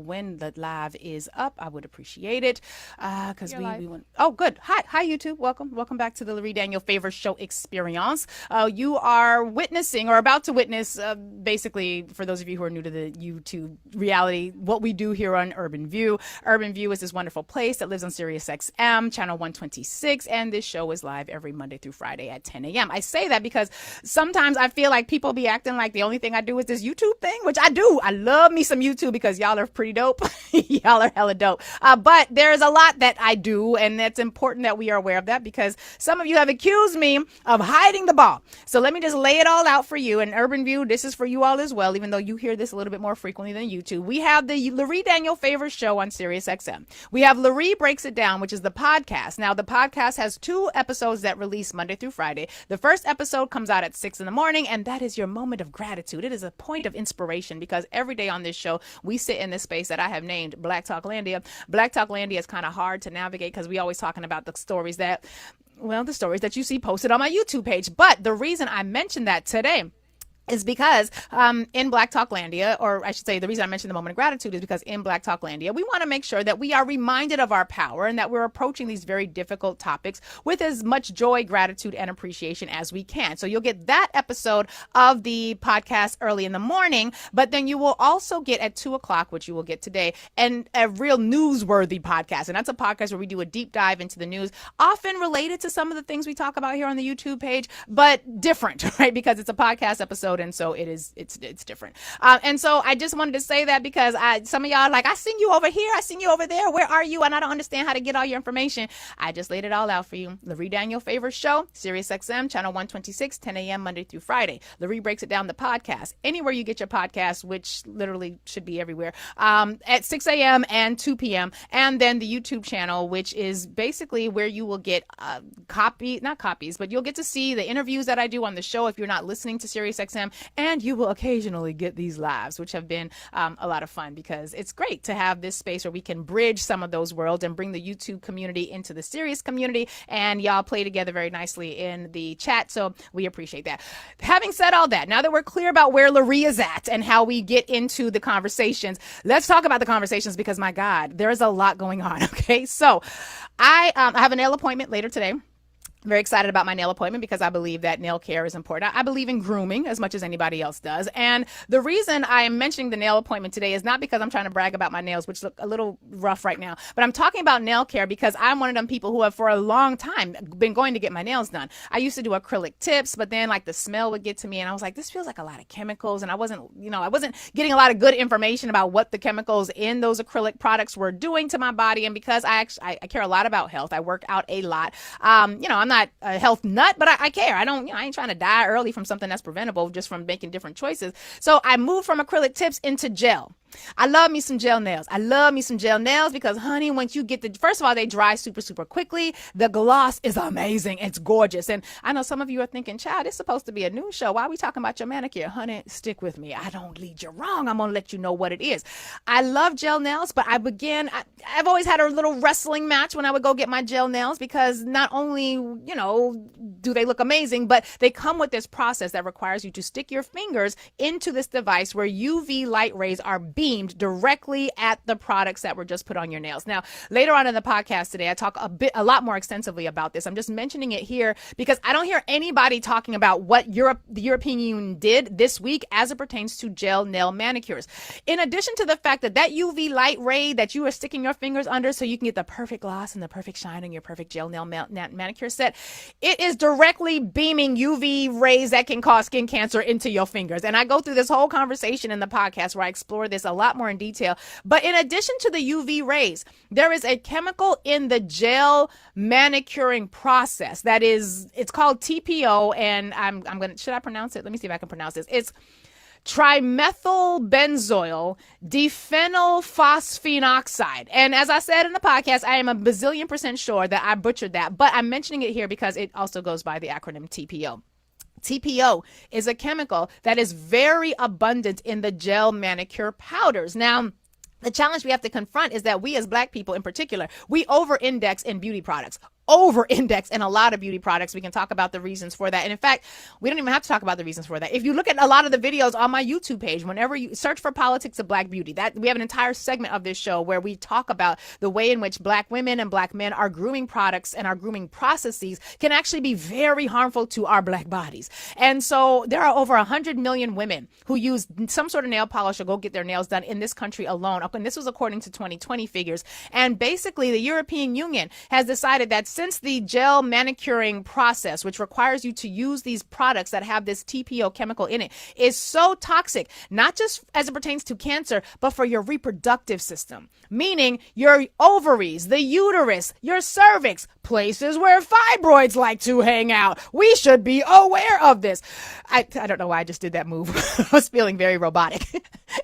when the live is up, I would appreciate it. Because we want. Oh, good. Hi, YouTube. Welcome back to the Lurie Daniel Favor Show experience. You are witnessing or about to witness, basically, for those of you who are new to the YouTube reality, what we do here on Urban View. Urban View is this wonderful place that lives on SiriusXM, channel 126, and this show is live every Monday through Friday at 10 a.m. I say that because sometimes I feel like people be acting like the only thing I do is this YouTube thing, which I do. I love me some YouTube because y'all are pretty dope. Y'all are hella dope. But there's a lot that I do, and it's important that we are aware of that because some of you have accused me of hiding the ball. So let me just lay it all out for you. And Urban View, this is for you all as well, even though you hear this a little bit more frequently than YouTube. We have the Lurie Daniel Favor Show on SiriusXM. We have Lurie Breaks It Down, which is the podcast. Now, the podcast has 2 episodes that release Monday through Friday. The first episode comes out at 6 in the morning, and that is your moment of gratitude. It is a point of inspiration because every day on this show, we sit in this space that I have named Black Talklandia. Black Talklandia is kind of hard to navigate because we always talking about the stories that you see posted on my YouTube page. But the reason I mentioned that today is because in Black Talklandia, or I should say the reason I mentioned the moment of gratitude is because in Black Talklandia, we want to make sure that we are reminded of our power and that we're approaching these very difficult topics with as much joy, gratitude, and appreciation as we can. So you'll get that episode of the podcast early in the morning, but then you will also get at 2 o'clock, which you will get today, and a real newsworthy podcast. And that's a podcast where we do a deep dive into the news, often related to some of the things we talk about here on the YouTube page, but different, right? Because it's a podcast episode. And so it's different. And so I just wanted to say that because some of y'all are like, I seen you over here. I seen you over there. Where are you? And I don't understand how to get all your information. I just laid it all out for you. Lurie Daniel Favor Show, SiriusXM, channel 126, 10 a.m. Monday through Friday. Lurie Breaks It Down, the podcast. Anywhere you get your podcast, which literally should be everywhere, at 6 a.m. and 2 p.m. And then the YouTube channel, which is basically where you will get not copies, but you'll get to see the interviews that I do on the show if you're not listening to SiriusXM. And you will occasionally get these lives, which have been a lot of fun because it's great to have this space where we can bridge some of those worlds and bring the YouTube community into the Sirius community. And y'all play together very nicely in the chat. So we appreciate that. Having said all that, now that we're clear about where Lurie is at and how we get into the conversations, let's talk about the conversations because, my God, there is a lot going on. Okay, so I have a nail appointment later today. Very excited about my nail appointment because I believe that nail care is important. I believe in grooming as much as anybody else does. And the reason I am mentioning the nail appointment today is not because I'm trying to brag about my nails, which look a little rough right now, but I'm talking about nail care because I'm one of them people who have for a long time been going to get my nails done. I used to do acrylic tips, but then like the smell would get to me and I was like, this feels like a lot of chemicals. And I wasn't getting a lot of good information about what the chemicals in those acrylic products were doing to my body. And because I care a lot about health, I work out a lot. I'm not a health nut, but I care. I ain't trying to die early from something that's preventable just from making different choices. So I moved from acrylic tips into gel. I love me some gel nails. Because, honey, once you get first of all, they dry super, super quickly. The gloss is amazing. It's gorgeous. And I know some of you are thinking, child, it's supposed to be a news show. Why are we talking about your manicure? Honey, stick with me. I don't lead you wrong. I'm going to let you know what it is. I love gel nails, but I've always had a little wrestling match when I would go get my gel nails because not only, do they look amazing, but they come with this process that requires you to stick your fingers into this device where UV light rays are beamed directly at the products that were just put on your nails. Now, later on in the podcast today, I talk a lot more extensively about this. I'm just mentioning it here because I don't hear anybody talking about what the European Union did this week as it pertains to gel nail manicures. In addition to the fact that UV light ray that you are sticking your fingers under so you can get the perfect gloss and the perfect shine on your perfect gel nail manicure set, it is directly beaming UV rays that can cause skin cancer into your fingers. And I go through this whole conversation in the podcast where I explore this a lot more in detail. But in addition to the UV rays, there is a chemical in the gel manicuring process it's called TPO. And should I pronounce it? Let me see if I can pronounce this. It's trimethylbenzoyl diphenylphosphenoxide. And as I said in the podcast, I am a bazillion % sure that I butchered that, but I'm mentioning it here because it also goes by the acronym TPO. TPO is a chemical that is very abundant in the gel manicure powders. Now, the challenge we have to confront is that we as Black people in particular, we over-index in beauty products. over-index in a lot of beauty products. We can talk about the reasons for that. And in fact, we don't even have to talk about the reasons for that. If you look at a lot of the videos on my YouTube page, whenever you search for politics of Black beauty, that we have an entire segment of this show where we talk about the way in which Black women and Black men are grooming products and our grooming processes can actually be very harmful to our Black bodies. And so there are over 100 million women who use some sort of nail polish or go get their nails done in this country alone. And this was according to 2020 figures. And basically, the European Union has decided that since the gel manicuring process, which requires you to use these products that have this TPO chemical in it, is so toxic, not just as it pertains to cancer, but for your reproductive system, meaning your ovaries, the uterus, your cervix, places where fibroids like to hang out. We should be aware of this. I don't know why I just did that move. I was feeling very robotic.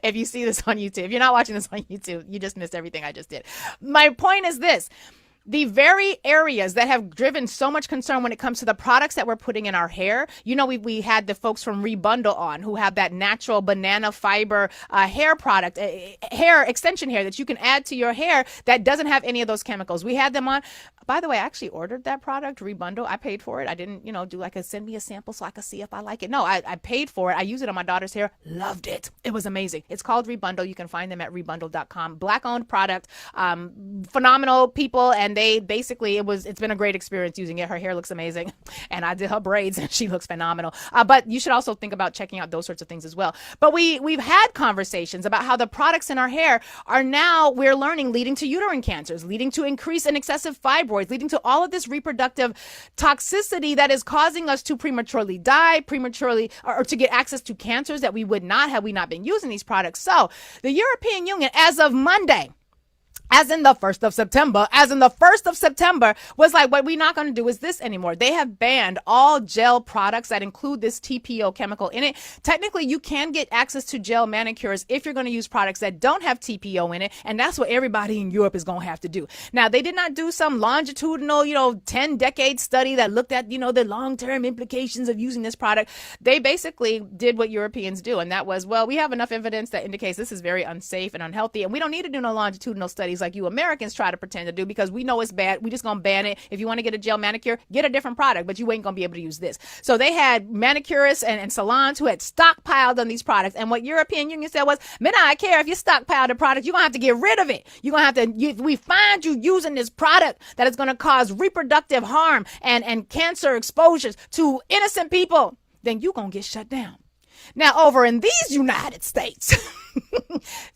If you see this on YouTube, if you're not watching this on YouTube, you just missed everything I just did. My point is this. The very areas that have driven so much concern when it comes to the products that we're putting in our hair, you know, we had the folks from Rebundle on who have that natural banana fiber hair product, hair extension hair that you can add to your hair that doesn't have any of those chemicals. We had them on. By the way, I actually ordered that product, Rebundle. I paid for it. I didn't, do like send me a sample so I could see if I like it. No, I paid for it. I use it on my daughter's hair. Loved it. It was amazing. It's called Rebundle. You can find them at rebundle.com. Black-owned product, phenomenal people, and they basically, it's been a great experience using it. Her hair looks amazing, and I did her braids, and she looks phenomenal. But you should also think about checking out those sorts of things as well. But we've had conversations about how the products in our hair are now, we're learning, leading to uterine cancers, leading to increase in excessive fibroids, leading to all of this reproductive toxicity that is causing us to prematurely die, or to get access to cancers that we would not had we not been using these products. So the European Union, as of Monday, as in the 1st of September, was like, what we're not going to do is this anymore. They have banned all gel products that include this TPO chemical in it. Technically, you can get access to gel manicures if you're going to use products that don't have TPO in it. And that's what everybody in Europe is going to have to do. Now, they did not do some longitudinal, 10-decade study that looked at, the long-term implications of using this product. They basically did what Europeans do. And that was, well, we have enough evidence that indicates this is very unsafe and unhealthy. And we don't need to do no longitudinal studies like you Americans try to pretend to do, because we know it's bad. We just gonna ban it. If you want to get a gel manicure, get a different product, but you ain't gonna be able to use this. So they had manicurists and salons who had stockpiled on these products, and what European Union said was, man, I care if you stockpile the product, you're gonna have to get rid of it. You're gonna have to, we find you using this product that is gonna cause reproductive harm and cancer exposures to innocent people, then you're gonna get shut down. Now, over in these United States,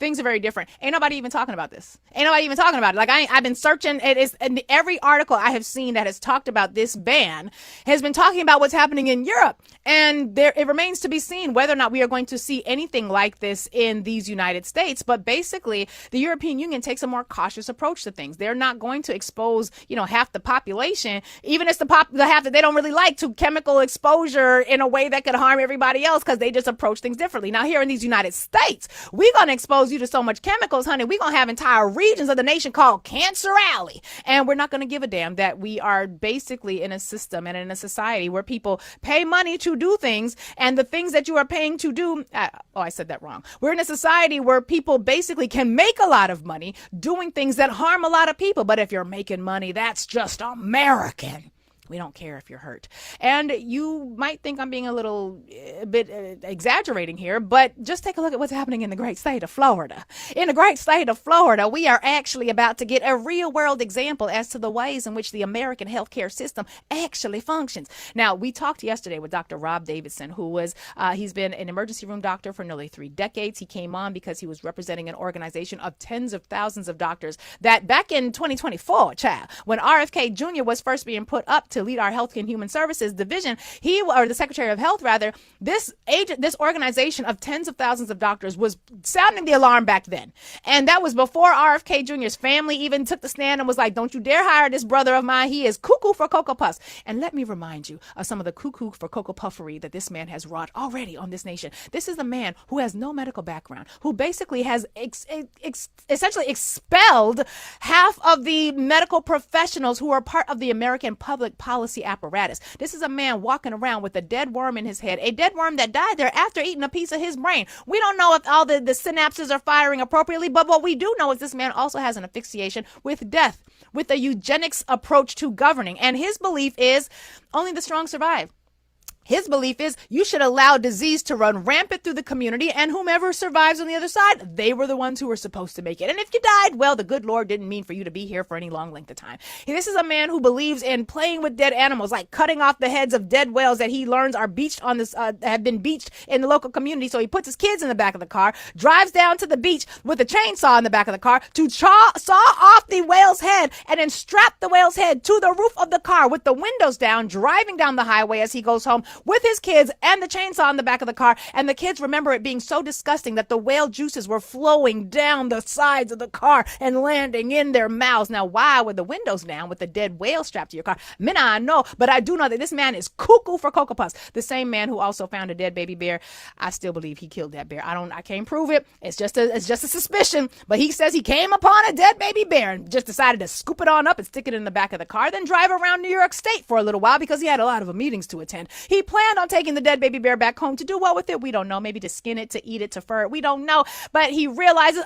things are very different. Ain't nobody even talking about this. Ain't nobody even talking about it. Like, I've been searching. It is, and every article I have seen that has talked about this ban has been talking about what's happening in Europe. And it remains to be seen whether or not we are going to see anything like this in these United States. But basically, the European Union takes a more cautious approach to things. They're not going to expose, half the population, even if the half that they don't really like, to chemical exposure in a way that could harm everybody else, because they just approach things differently. Now, here in these United States, we're going to expose you to so much chemicals, honey. We're going to have entire regions of the nation called Cancer Alley. And we're not going to give a damn that we are basically in a system and in a society where people pay money to do things. And the things that you are paying to do, I said that wrong. We're in a society where people basically can make a lot of money doing things that harm a lot of people. But if you're making money, that's just American. We don't care if you're hurt. And you might think I'm being a bit exaggerating here, but just take a look at what's happening in the great state of Florida. In the great state of Florida, we are actually about to get a real world example as to the ways in which the American healthcare system actually functions. Now, we talked yesterday with Dr. Rob Davidson, who was, he's been an emergency room doctor for nearly 3 decades. He came on because he was representing an organization of tens of thousands of doctors that back in 2024, when RFK Jr. was first being put up to lead our Health and Human Services division, or the Secretary of Health rather, this organization of tens of thousands of doctors was sounding the alarm back then. And that was before RFK Jr.'s family even took the stand and was like, don't you dare hire this brother of mine. He is cuckoo for Cocoa Puffs. And let me remind you of some of the cuckoo for Cocoa Puffery that this man has wrought already on this nation. This is a man who has no medical background, who basically has essentially expelled half of the medical professionals who are part of the American public policy apparatus. This is a man walking around with a dead worm in his head, a dead worm that died there after eating a piece of his brain. We don't know if all the synapses are firing appropriately, but what we do know is this man also has an asphyxiation with death, with a eugenics approach to governing. And his belief is only the strong survive. His belief is you should allow disease to run rampant through the community, and whomever survives on the other side, they were the ones who were supposed to make it. And if you died, well, the good Lord didn't mean for you to be here for any long length of time. This is a man who believes in playing with dead animals, like cutting off the heads of dead whales that he learns are beached on this, have been beached in the local community. So he puts his kids in the back of the car, drives down to the beach with a chainsaw in the back of the car to saw off the whale's head, and then strap the whale's head to the roof of the car with the windows down, driving down the highway as he goes home with his kids and the chainsaw in the back of the car. And the kids remember it being so disgusting that the whale juices were flowing down the sides of the car and landing in their mouths. Now, why with the windows down with the dead whale strapped to your car? I know, but I do know that this man is cuckoo for Cocoa Puffs. The same man who also found a dead baby bear. I still believe he killed that bear. I can't prove it. It's just a suspicion, but he says he came upon a dead baby bear and just decided to scoop it on up and stick it in the back of the car, then drive around New York State for a little while because he had a lot of meetings to attend. He planned on taking the dead baby bear back home to do what with it? We don't know. Maybe to skin it, to eat it, to fur it. We don't know. But he realizes,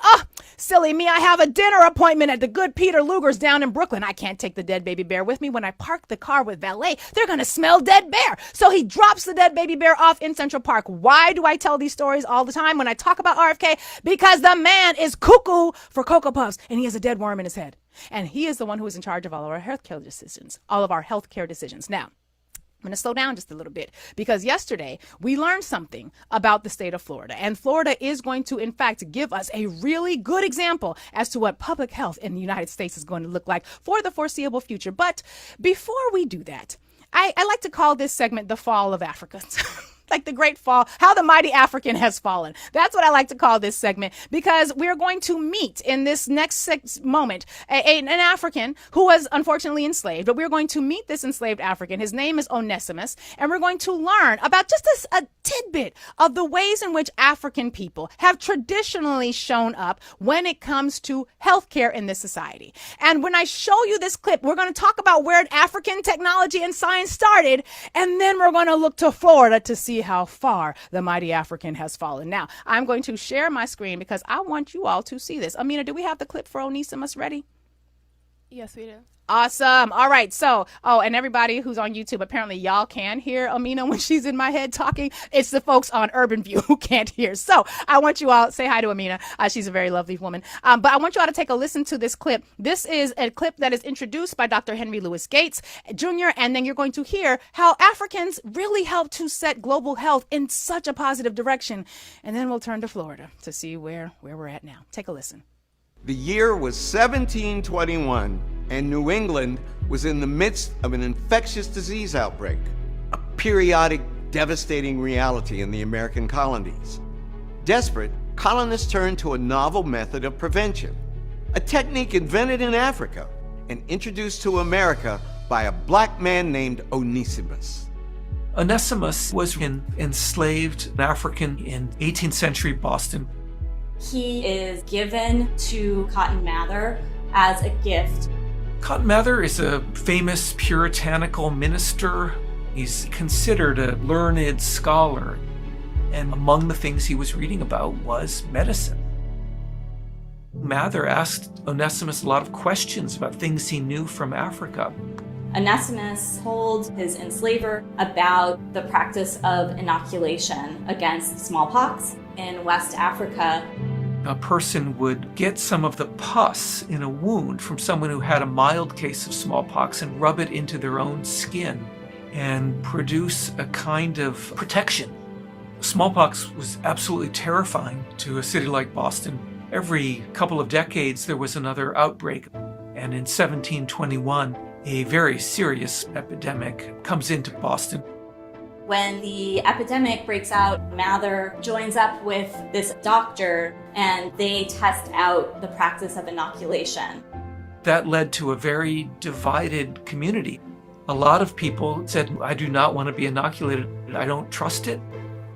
silly me, I have a dinner appointment at the good Peter Luger's down in Brooklyn. I can't take the dead baby bear with me. When I park the car with valet, they're going to smell dead bear. So he drops the dead baby bear off in Central Park. Why do I tell these stories all the time when I talk about RFK? Because the man is cuckoo for Cocoa Puffs and he has a dead worm in his head. And he is the one who is in charge of all of our healthcare decisions. Now, I'm going to slow down just a little bit because yesterday we learned something about the state of Florida, and Florida is going to, in fact, give us a really good example as to what public health in the United States is going to look like for the foreseeable future. But before we do that, I like to call this segment the Fall of Africa. Like the great fall, how the mighty African has fallen. That's what I like to call this segment, because we're going to meet in this next moment an African who was unfortunately enslaved, but we're going to meet this enslaved African. His name is Onesimus, and we're going to learn about just a tidbit of the ways in which African people have traditionally shown up when it comes to healthcare in this society. And when I show you this clip, we're going to talk about where African technology and science started, and then we're going to look to Florida to see how far the mighty African has fallen. Now, I'm going to share my screen because I want you all to see this. Amina, do we have the clip for Onesimus ready? Yes, we do. Awesome. All right. So, and everybody who's on YouTube, apparently y'all can hear Amina when she's in my head talking. It's the folks on Urban View who can't hear. So I want you all, say hi to Amina. She's a very lovely woman. But I want you all to take a listen to this clip. This is a clip that is introduced by Dr. Henry Louis Gates Jr. And then you're going to hear how Africans really helped to set global health in such a positive direction. And then we'll turn to Florida to see where we're at now. Take a listen. The year was 1721, and New England was in the midst of an infectious disease outbreak, a periodic, devastating reality in the American colonies. Desperate, colonists turned to a novel method of prevention, a technique invented in Africa and introduced to America by a black man named Onesimus. Onesimus was an enslaved African in 18th century Boston. He is given to Cotton Mather as a gift. Cotton Mather is a famous puritanical minister. He's considered a learned scholar, and among the things he was reading about was medicine. Mather asked Onesimus a lot of questions about things he knew from Africa. Onesimus told his enslaver about the practice of inoculation against smallpox in West Africa. A person would get some of the pus in a wound from someone who had a mild case of smallpox and rub it into their own skin and produce a kind of protection. Smallpox was absolutely terrifying to a city like Boston. Every couple of decades there was another outbreak, and in 1721 a very serious epidemic comes into Boston. When the epidemic breaks out, Mather joins up with this doctor and they test out the practice of inoculation. That led to a very divided community. A lot of people said, I do not want to be inoculated. I don't trust it.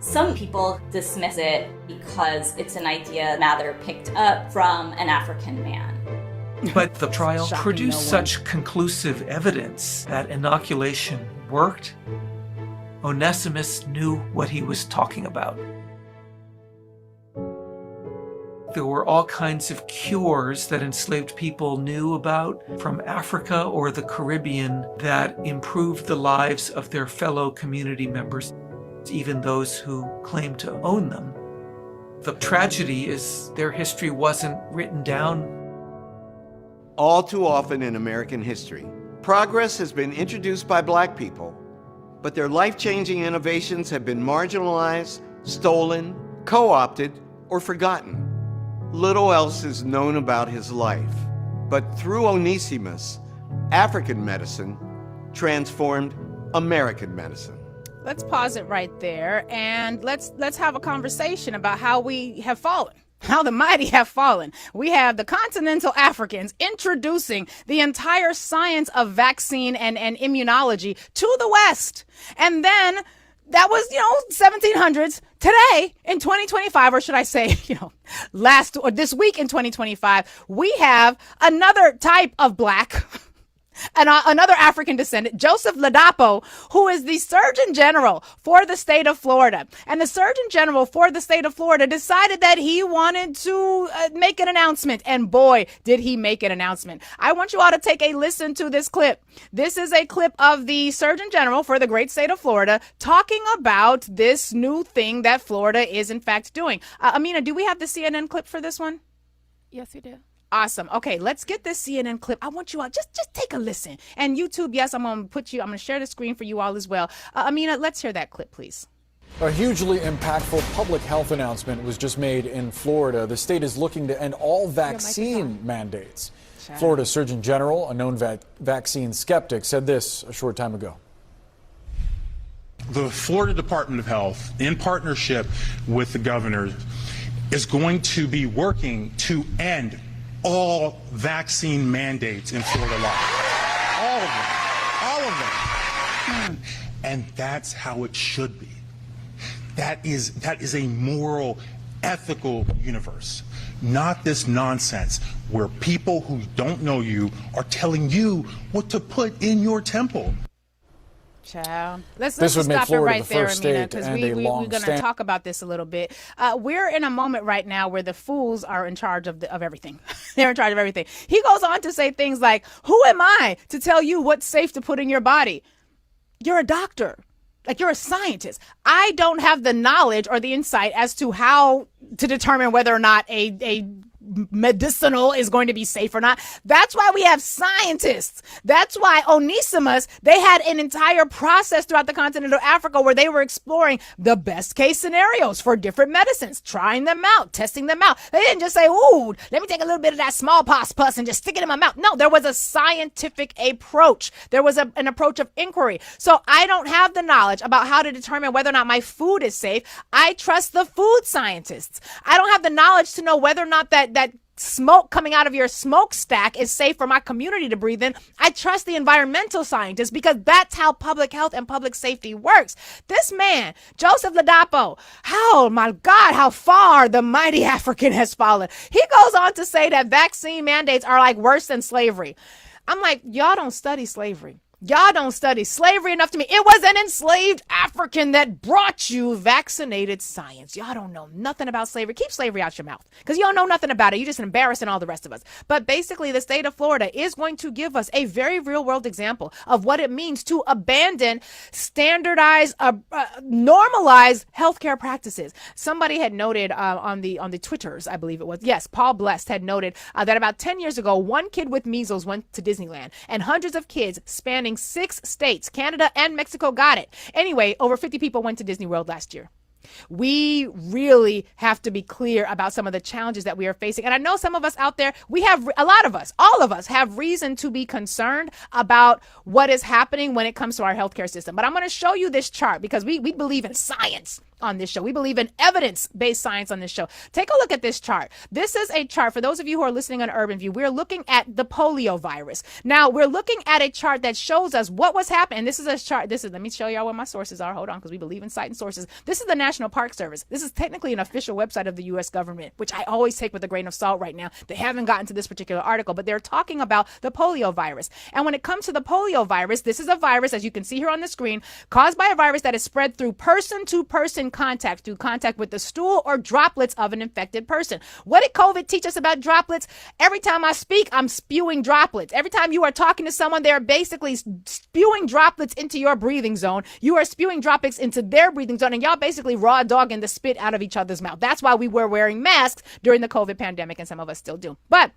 Some people dismiss it because it's an idea Mather picked up from an African man. But the trial Shocking produced no one. such conclusive evidence that inoculation worked. Onesimus knew what he was talking about. There were all kinds of cures that enslaved people knew about from Africa or the Caribbean that improved the lives of their fellow community members, even those who claimed to own them. The tragedy is their history wasn't written down. All too often in American history, progress has been introduced by Black people, but their life-changing innovations have been marginalized, stolen, co-opted, or forgotten. Little else is known about his life, but through Onesimus, African medicine transformed American medicine. Let's pause it right there and let's have a conversation about how we have fallen. How the mighty have fallen. We have the continental Africans introducing the entire science of vaccine and immunology to the West. And then that was, 1700s. Today, in 2025, or should I say, this week in 2025, we have another type of Black, and another African descendant, Joseph Ladapo, who is the Surgeon General for the state of Florida. And the Surgeon General for the state of Florida decided that he wanted to make an announcement. And boy, did he make an announcement. I want you all to take a listen to this clip. This is a clip of the Surgeon General for the great state of Florida talking about this new thing that Florida is in fact doing. Amina, do we have the CNN clip for this one? Yes, we do. Awesome. Okay, let's get this CNN clip. I want you all just take a listen. And YouTube, yes, I'm going to share the screen for you all as well. Amina, let's hear that clip, please. A hugely impactful public health announcement was just made in Florida. The state is looking to end all vaccine mandates. Florida Surgeon General, a known vaccine skeptic, said this a short time ago. The Florida Department of Health, in partnership with the governor, is going to be working to end all vaccine mandates in Florida law. All of them. All of them. And that's how it should be. That is a moral, ethical universe, not this nonsense where people who don't know you are telling you what to put in your temple. Child. Let's This would just make stop it Florida right the there, first Amina, state because and we're a going to long-stand- talk about this a little bit. We're in a moment right now where the fools are in charge of everything. They're in charge of everything. He goes on to say things like, who am I to tell you what's safe to put in your body? You're a doctor. Like, you're a scientist. I don't have the knowledge or the insight as to how to determine whether or not a medicinal is going to be safe or not. That's why we have scientists. That's why Onesimus, they had an entire process throughout the continent of Africa where they were exploring the best case scenarios for different medicines, trying them out, testing them out. They didn't just say, ooh, let me take a little bit of that smallpox pus and just stick it in my mouth. No, there was a scientific approach. There was an approach of inquiry. So I don't have the knowledge about how to determine whether or not my food is safe. I trust the food scientists. I don't have the knowledge to know whether or not that smoke coming out of your smokestack is safe for my community to breathe in. I trust the environmental scientists because that's how public health and public safety works. This man, Joseph Ladapo, oh my God, how far the mighty African has fallen. He goes on to say that vaccine mandates are like worse than slavery. I'm like, y'all don't study slavery. Y'all don't study slavery enough to me. It was an enslaved African that brought you vaccinated science. Y'all don't know nothing about slavery. Keep slavery out your mouth because you don't know nothing about it. You're just embarrassing all the rest of us. But basically, the state of Florida is going to give us a very real world example of what it means to abandon standardized, normalized healthcare practices. Somebody had noted on the Twitters, I believe it was. Yes, Paul Blessed had noted that about 10 years ago, one kid with measles went to Disneyland and hundreds of kids spanning 6 states, Canada and Mexico got it. Anyway, over 50 people went to Disney World last year. We really have to be clear about some of the challenges that we are facing. And I know some of us out there, we have a lot of us, all of us have reason to be concerned about what is happening when it comes to our healthcare system. But I'm going to show you this chart because we believe in science on this show. We believe in evidence-based science on this show. Take a look at this chart. This is a chart for those of you who are listening on Urban View. We're looking at the polio virus. Now, we're looking at a chart that shows us what was happening. This is a chart. Let me show y'all what my sources are. Hold on, because we believe in citing sources. This is the National National Park Service. This is technically an official website of the U.S. government, which I always take with a grain of salt right now. They haven't gotten to this particular article, but they're talking about the polio virus. And when it comes to the polio virus, this is a virus, as you can see here on the screen, caused by a virus that is spread through person-to-person contact, through contact with the stool or droplets of an infected person. What did COVID teach us about droplets? Every time I speak, I'm spewing droplets. Every time you are talking to someone, they're basically spewing droplets into your breathing zone. You are spewing droplets into their breathing zone, and y'all basically raw dogging the spit out of each other's mouth. That's why we were wearing masks during the COVID pandemic, and some of us still do. But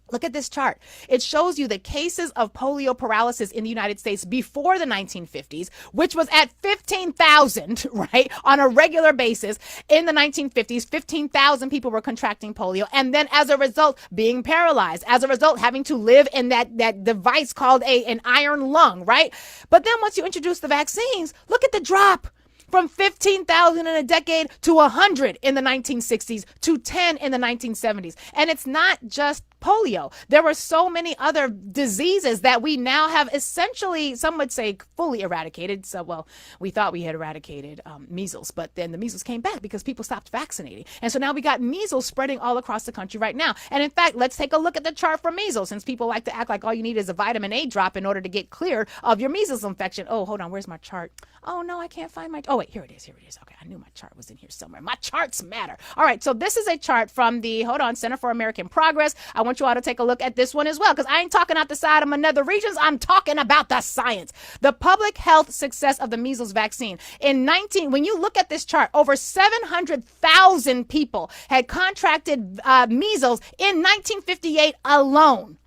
look at this chart. It shows you the cases of polio paralysis in the United States before the 1950s, which was at 15,000, right, on a regular basis. In the 1950s, 15,000 people were contracting polio, and then as a result, being paralyzed, as a result, having to live in that device called an iron lung, right? But then once you introduce the vaccines, look at the drop. From 15,000 in a decade to 100 in the 1960s to 10 in the 1970s. And it's not just polio. There were so many other diseases that we now have essentially, some would say, fully eradicated. So, well, we thought we had eradicated measles, but then the measles came back because people stopped vaccinating. And so now we got measles spreading all across the country right now. And in fact, let's take a look at the chart for measles, since people like to act like all you need is a vitamin A drop in order to get cleared of your measles infection. Oh, hold on. Where's my chart? Oh, no, I can't find my... Oh, wait, here it is. Here it is. Okay, I knew my chart was in here somewhere. My charts matter. All right, so this is a chart from the, Center for American Progress. I want you all to take a look at this one as well, because I ain't talking out the side of my nether regions. I'm talking about the science. The public health success of the measles vaccine. When you look at this chart, over 700,000 people had contracted measles in 1958 alone.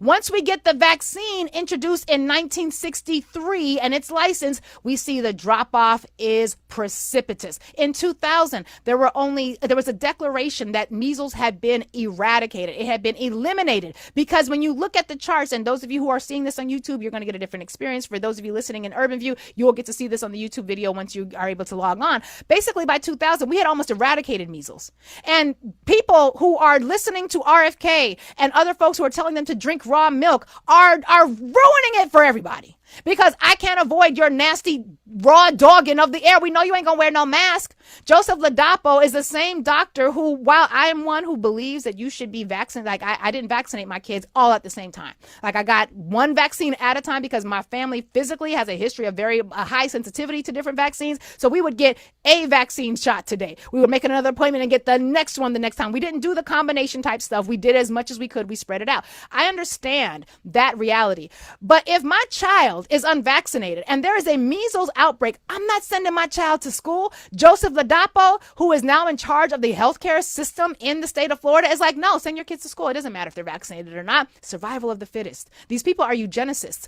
Once we get the vaccine introduced in 1963 and its license, we see the drop-off is precipitous. In 2000, there was a declaration that measles had been eradicated. It had been eliminated, because when you look at the charts, and those of you who are seeing this on YouTube, you're going to get a different experience. For those of you listening in Urban View, you will get to see this on the YouTube video once you are able to log on. Basically, by 2000, we had almost eradicated measles. And people who are listening to RFK and other folks who are telling them to drink raw milk are ruining it for everybody, because I can't avoid your nasty raw dogging of the air. We know you ain't gonna wear no mask. Joseph Ladapo is the same doctor who, while I am one who believes that you should be vaccinated, like I didn't vaccinate my kids all at the same time. Like I got one vaccine at a time because my family physically has a history of very high sensitivity to different vaccines. So we would get a vaccine shot today. We would make another appointment and get the next one the next time. We didn't do the combination type stuff. We did as much as we could. We spread it out. I understand that reality. But if my child is unvaccinated and there is a measles outbreak, I'm not sending my child to school. Joseph Ladapo, who is now in charge of the healthcare system in the state of Florida, is like, no, send your kids to school. It doesn't matter if they're vaccinated or not. Survival of the fittest. These people are eugenicists.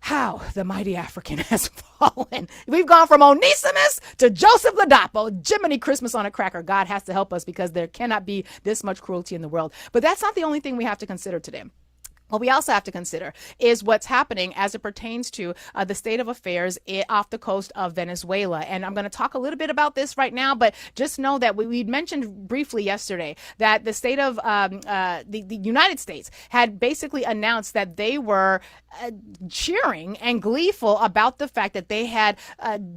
How the mighty African has fallen. We've gone from Onesimus to Joseph Ladapo. Jiminy Christmas on a cracker. God has to help us, because there cannot be this much cruelty in the world. But that's not the only thing we have to consider today. What we also have to consider is what's happening as it pertains to the state of affairs off the coast of Venezuela. And I'm going to talk a little bit about this right now, but just know that we mentioned briefly yesterday that the state of the United States had basically announced that they were cheering and gleeful about the fact that they had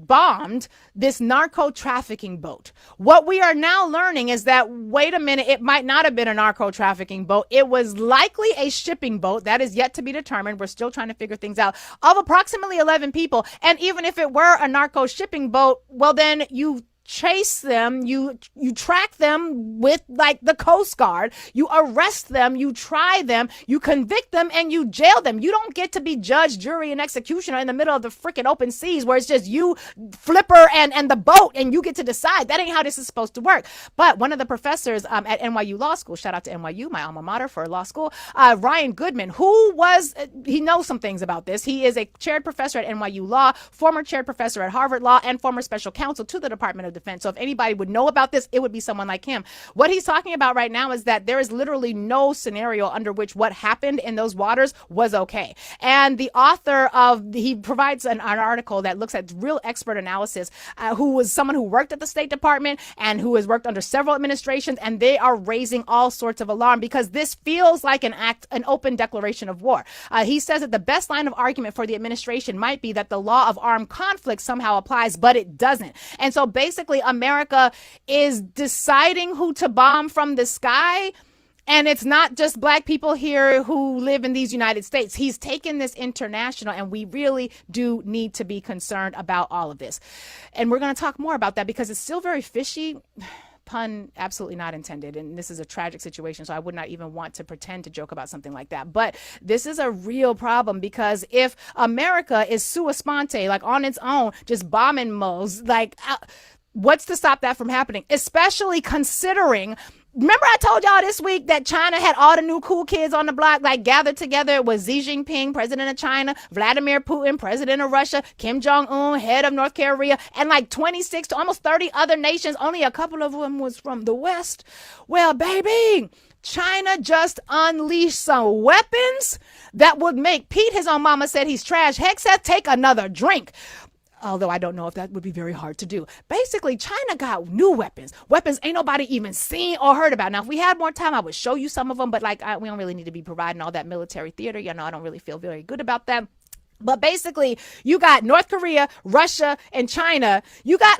bombed this narco trafficking boat. What we are now learning is that, wait a minute, it might not have been a narco trafficking boat. It was likely a shipping boat. That is yet to be determined. We're still trying to figure things out. Of approximately 11 people. And even if it were a narco shipping boat, well, then you chase them, you track them with like the Coast Guard, you arrest them, you try them, you convict them, and you jail them. You don't get to be judge, jury, and executioner in the middle of the freaking open seas where it's just you, Flipper, and the boat, and you get to decide. That ain't how this is supposed to work. But one of the professors at NYU Law School, shout out to NYU, my alma mater for law school, Ryan Goodman, he knows some things about this. He is a chaired professor at NYU Law, former chaired professor at Harvard Law, and former special counsel to the Department of Defense. So if anybody would know about this, it would be someone like him. What he's talking about right now is that there is literally no scenario under which what happened in those waters was okay. And the author he provides an article that looks at real expert analysis, who was someone who worked at the State Department and who has worked under several administrations, and they are raising all sorts of alarm because this feels like an open declaration of war. He says that the best line of argument for the administration might be that the law of armed conflict somehow applies, but it doesn't. And so basically basically America is deciding who to bomb from the sky. And it's not just black people here who live in these United States. He's taken this international, and we really do need to be concerned about all of this. And we're going to talk more about that because it's still very fishy. Pun absolutely not intended. And this is a tragic situation, so I would not even want to pretend to joke about something like that. But this is a real problem, because if America is sua sponte, like on its own, just bombing moles, like what's to stop that from happening? Especially considering, remember I told y'all this week that China had all the new cool kids on the block, like gathered together with Xi Jinping, president of China, Vladimir Putin, president of Russia, Kim Jong-un, head of North Korea, and like 26 to almost 30 other nations. Only a couple of them was from the West. Well, baby, China just unleashed some weapons that would make Pete, his own mama said he's trash. Hegseth, take another drink. Although I don't know if that would be very hard to do. Basically, China got new weapons. Weapons ain't nobody even seen or heard about. Now, if we had more time, I would show you some of them. But we don't really need to be providing all that military theater. You know, I don't really feel very good about that. But basically, you got North Korea, Russia, and China. You got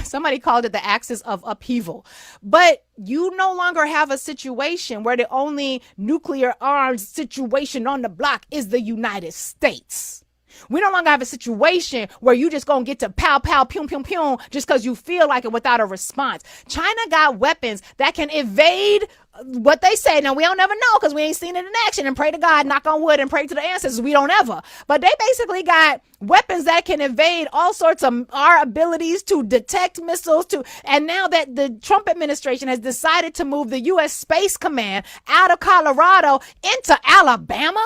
somebody called it the axis of upheaval. But you no longer have a situation where the only nuclear arms situation on the block is the United States. We no longer have a situation where you just gonna get to pow, pow, pew, pew, pew, just because you feel like it without a response. China got weapons that can evade what they say. Now, we don't ever know because we ain't seen it in action, and pray to God, knock on wood, and pray to the ancestors. We don't ever. But they basically got weapons that can evade all sorts of our abilities to detect missiles, and now that the Trump administration has decided to move the U.S. Space Command out of Colorado into Alabama,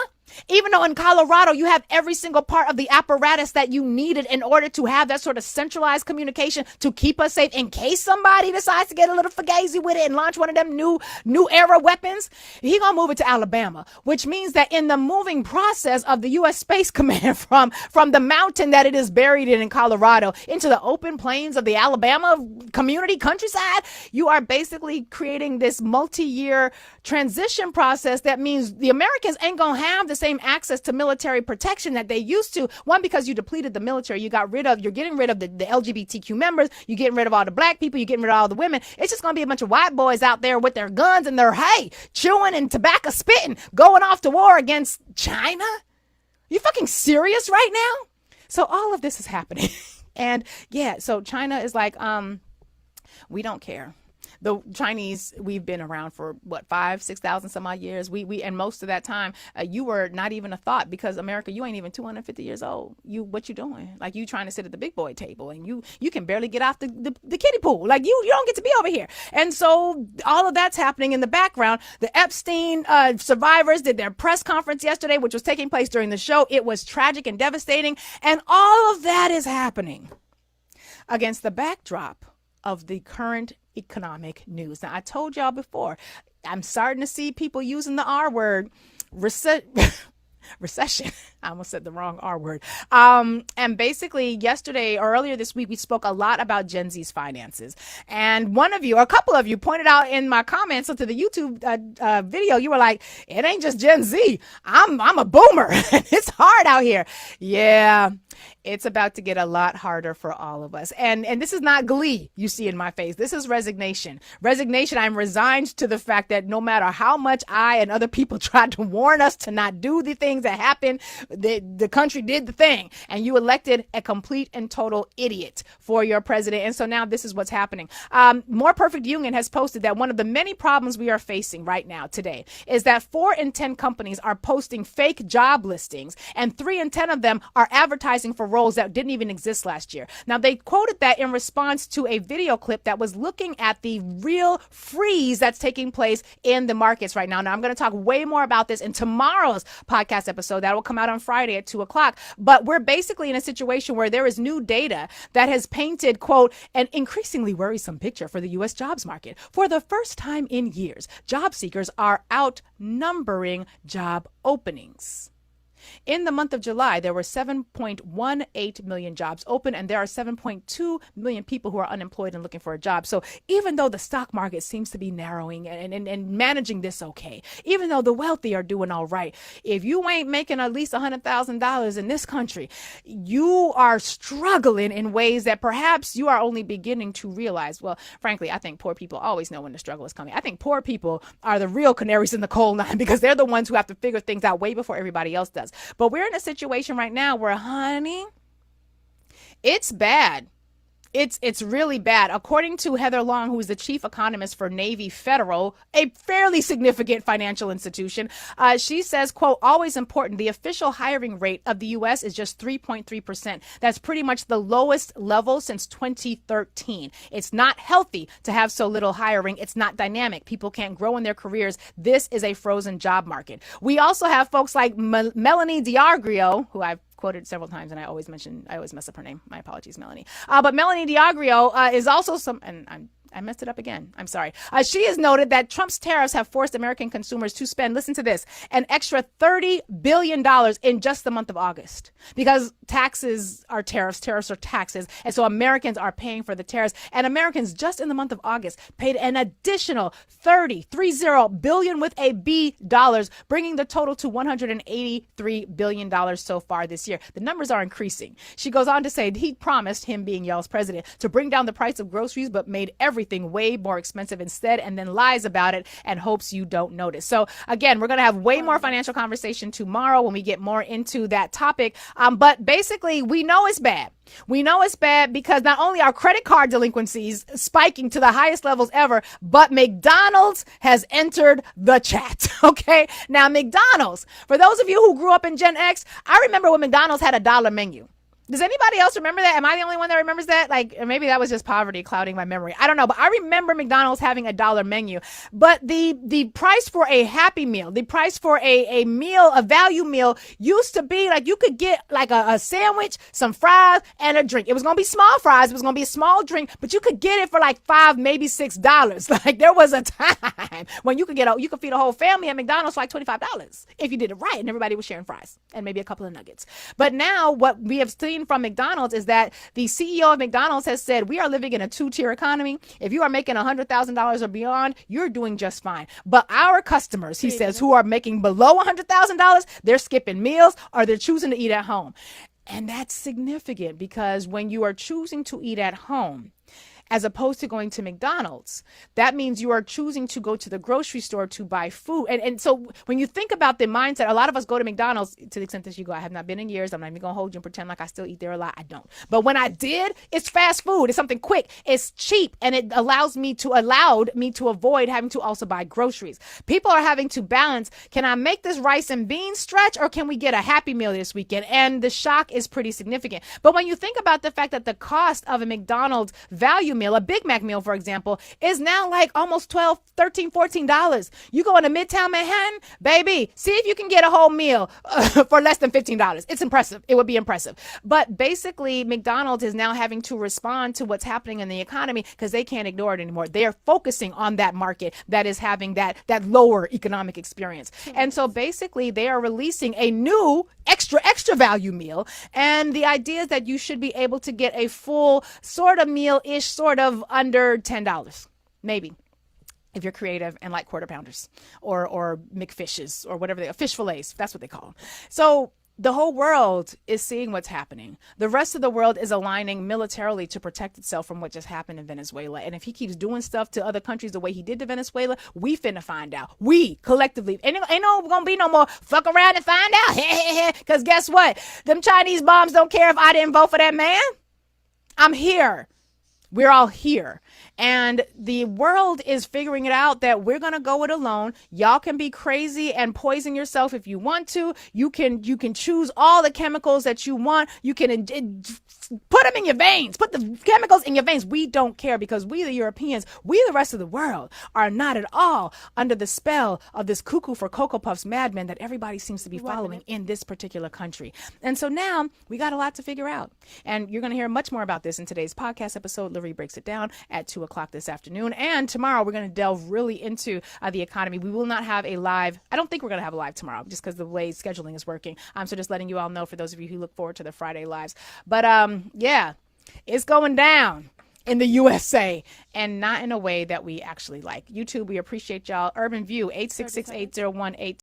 even though in Colorado you have every single part of the apparatus that you needed in order to have that sort of centralized communication to keep us safe in case somebody decides to get a little fugazi with it and launch one of them new era weapons, he gonna move it to Alabama, which means that in the moving process of the U.S. Space Command from the mountain that it is buried in Colorado into the open plains of the Alabama community countryside, you are basically creating this multi-year transition process that means the Americans ain't gonna have the same access to military protection that they used to. One, because you depleted the military. You're getting rid of the LGBTQ members. You're getting rid of all the black people. You're getting rid of all the women. It's just going to be a bunch of white boys out there with their guns and their hay, chewing and tobacco spitting, going off to war against China. You fucking serious right now? So all of this is happening. And yeah, so China is like, we don't care. The Chinese, we've been around for 5,000-6,000 some odd years. We and most of that time, you were not even a thought, because America, you ain't even 250 years old. What you doing? Like, you trying to sit at the big boy table, and you can barely get off the kiddie pool. Like, you don't get to be over here. And so all of that's happening in the background. The Epstein survivors did their press conference yesterday, which was taking place during the show. It was tragic and devastating, and all of that is happening against the backdrop of the current economic news. Now, I told y'all before, I'm starting to see people using the R word, recession. I almost said the wrong R word. And basically yesterday or earlier this week, we spoke a lot about Gen Z's finances. And one of you, or a couple of you, pointed out in my comments to the YouTube video, you were like, it ain't just Gen Z. I'm a boomer. It's hard out here. Yeah, it's about to get a lot harder for all of us. And this is not glee you see in my face. This is resignation. Resignation. I'm resigned to the fact that no matter how much I and other people tried to warn us to not do the things that happened, the country did the thing, and you elected a complete and total idiot for your president. And so now this is what's happening. More Perfect Union has posted that one of the many problems we are facing right now today is that 4 in 10 companies are posting fake job listings, and 3 in 10 of them are advertising for roles that didn't even exist last year. Now, they quoted that in response to a video clip that was looking at the real freeze that's taking place in the markets right now. Now, I'm going to talk way more about this in tomorrow's podcast episode that will come out on Friday at 2:00. But we're basically in a situation where there is new data that has painted, quote, an increasingly worrisome picture for the U.S. jobs market. For the first time in years, job seekers are outnumbering job openings. In the month of July, there were 7.18 million jobs open, and there are 7.2 million people who are unemployed and looking for a job. So even though the stock market seems to be narrowing and managing this okay, even though the wealthy are doing all right, if you ain't making at least $100,000 in this country, you are struggling in ways that perhaps you are only beginning to realize. Well, frankly, I think poor people always know when the struggle is coming. I think poor people are the real canaries in the coal mine because they're the ones who have to figure things out way before everybody else does. But we're in a situation right now where, honey, it's bad. It's really bad. According to Heather Long, who is the chief economist for Navy Federal, a fairly significant financial institution, she says, quote, always important, the official hiring rate of the U.S. is just 3.3%. That's pretty much the lowest level since 2013. It's not healthy to have so little hiring. It's not dynamic. People can't grow in their careers. This is a frozen job market. We also have folks like Melanie Diagrio, who I've quoted several times, and I always mess up her name. My apologies, Melanie. But Melanie Diagrio is also I messed it up again. I'm sorry. She has noted that Trump's tariffs have forced American consumers to spend, listen to this, an extra $30 billion in just the month of August. Because taxes are tariffs, tariffs are taxes. And so Americans are paying for the tariffs. And Americans just in the month of August paid an additional $30 billion with a B dollars, bringing the total to $183 billion so far this year. The numbers are increasing. She goes on to say he promised, him being y'all's president, to bring down the price of groceries, but made everything way more expensive instead, and then lies about it and hopes you don't notice. So again, we're going to have way more financial conversation tomorrow when we get more into that topic. But basically, we know it's bad. We know it's bad because not only are credit card delinquencies spiking to the highest levels ever, but McDonald's has entered the chat. Okay. Now, McDonald's, for those of you who grew up in Gen X, I remember when McDonald's had a $1 menu. Does anybody else remember that? Am I the only one that remembers that? Like, maybe that was just poverty clouding my memory. I don't know, but I remember McDonald's having a $1 menu. But the price for a Happy Meal, the price for a meal, a value meal, used to be like you could get like a sandwich, some fries, and a drink. It was going to be small fries. It was going to be a small drink, but you could get it for like $5, maybe $6. Like, there was a time when you could feed a whole family at McDonald's for like $25 if you did it right, and everybody was sharing fries and maybe a couple of nuggets. But now what we have seen from McDonald's is that the CEO of McDonald's has said we are living in a two-tier economy. If you are making $100,000 or beyond, you're doing just fine. But our customers, he says, who are making below $100,000, they're skipping meals or they're choosing to eat at home. And that's significant because when you are choosing to eat at home, as opposed to going to McDonald's, that means you are choosing to go to the grocery store to buy food. And so when you think about the mindset, a lot of us go to McDonald's to the extent that you go. I have not been in years. I'm not even going to hold you and pretend like I still eat there a lot. I don't. But when I did, it's fast food. It's something quick. It's cheap. And it allowed me to avoid having to also buy groceries. People are having to balance, can I make this rice and beans stretch or can we get a Happy Meal this weekend? And the shock is pretty significant. But when you think about the fact that the cost of a McDonald's value meal, a Big Mac meal, for example, is now like almost $12, $13, $14. You go into Midtown Manhattan, baby, see if you can get a whole meal for less than $15. It's impressive. It would be impressive. But basically, McDonald's is now having to respond to what's happening in the economy because they can't ignore it anymore. They are focusing on that market that is having that lower economic experience. And so basically, they are releasing a new extra value meal. And the idea is that you should be able to get a full sort of meal-ish, sort of under $10, maybe, if you're creative and like quarter pounders or McFishes or whatever fish fillets. That's what they call them. So the whole world is seeing what's happening. The rest of the world is aligning militarily to protect itself from what just happened in Venezuela. And if he keeps doing stuff to other countries the way he did to Venezuela, we finna find out. We collectively. Ain't gonna be no more fuck around and find out. Because guess what? Them Chinese bombs don't care if I didn't vote for that man. I'm here. We're all here. And the world is figuring it out that we're going to go it alone. Y'all can be crazy and poison yourself if you want to. You can choose all the chemicals that you want. You can put them in your veins. Put the chemicals in your veins. We don't care because we, the Europeans, we, the rest of the world, are not at all under the spell of this cuckoo for Cocoa Puffs madman that everybody seems to be following in this particular country. And so now we got a lot to figure out. And you're going to hear much more about this in today's podcast episode. Lurie breaks it down at 2 o'clock this afternoon. And tomorrow we're going to delve really into the economy. We will not have a live. I don't think we're going to have a live tomorrow just because the way scheduling is working. So just letting you all know for those of you who look forward to the Friday lives. But yeah, it's going down in the USA, and not in a way that we actually like. YouTube, we appreciate y'all. Urban View, 866-801-82.